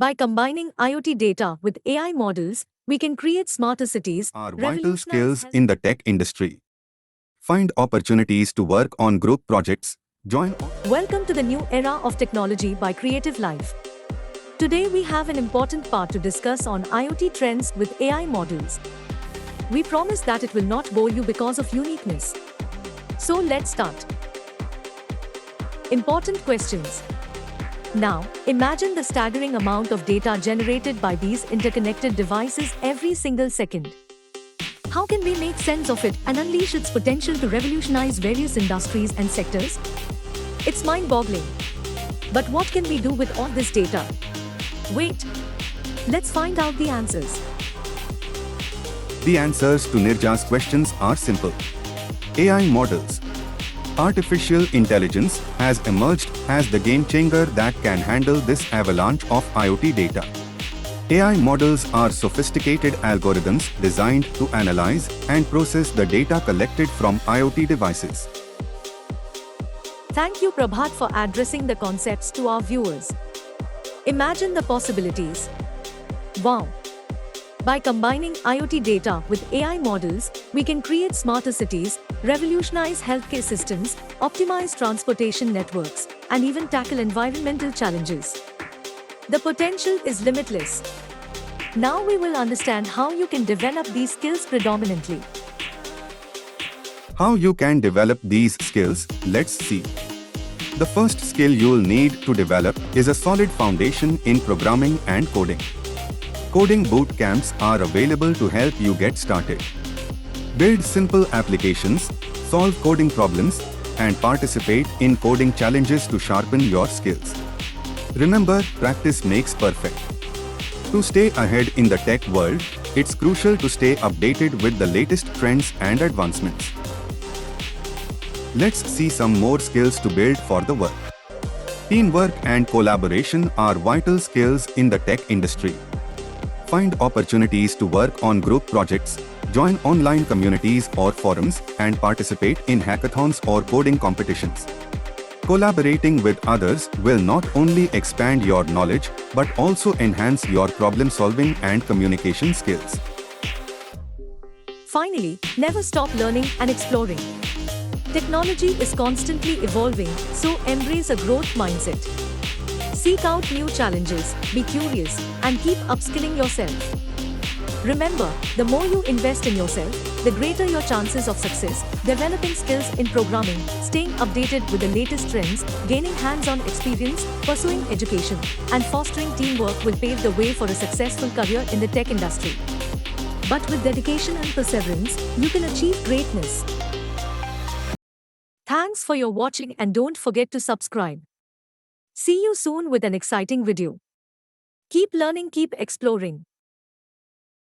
By combining IoT data with AI models, we can create smarter cities, Are vital revolutionize skills health. in the tech industry. Find opportunities to work on group projects. Join. Welcome to the new era of technology by Creative Life. Today we have an important part to discuss on IoT trends with AI models. We promise that it will not bore you because of uniqueness. So let's start. Important questions. Now, imagine the staggering amount of data generated by these interconnected devices every single second. How can we make sense of it and unleash its potential to revolutionize various industries and sectors? It's mind-boggling. But what can we do with all this data? Wait. Let's find out the answers. The answers to Nirja's questions are simple. AI models. Artificial intelligence has emerged as the game changer that can handle this avalanche of IoT data. AI models are sophisticated algorithms designed to analyze and process the data collected from IoT devices. Thank you, Prabhat, for addressing the concepts to our viewers. Imagine the possibilities. Wow! By combining IoT data with AI models, we can create smarter cities, revolutionize healthcare systems, optimize transportation networks, and even tackle environmental challenges. The potential is limitless. Now we will understand how you can develop these skills predominantly. How you can develop these skills, let's see. The first skill you'll need to develop is a solid foundation in programming and coding. Coding boot camps are available to help you get started. Build simple applications, solve coding problems, and participate in coding challenges to sharpen your skills. Remember, practice makes perfect. To stay ahead in the tech world, it's crucial to stay updated with the latest trends and advancements. Let's see some more skills to build for the work. Teamwork and collaboration are vital skills in the tech industry. Find opportunities to work on group projects, join online communities or forums, and participate in hackathons or coding competitions. Collaborating with others will not only expand your knowledge, but also enhance your problem-solving and communication skills. Finally, never stop learning and exploring. Technology is constantly evolving, so embrace a growth mindset. Seek out new challenges, be curious, and keep upskilling yourself. Remember, the more you invest in yourself, the greater your chances of success. Developing skills in programming, staying updated with the latest trends, gaining hands-on experience, pursuing education, and fostering teamwork will pave the way for a successful career in the tech industry. But with dedication and perseverance, you can achieve greatness. Thanks for your watching and don't forget to subscribe. See you soon with an exciting video. Keep learning, keep exploring.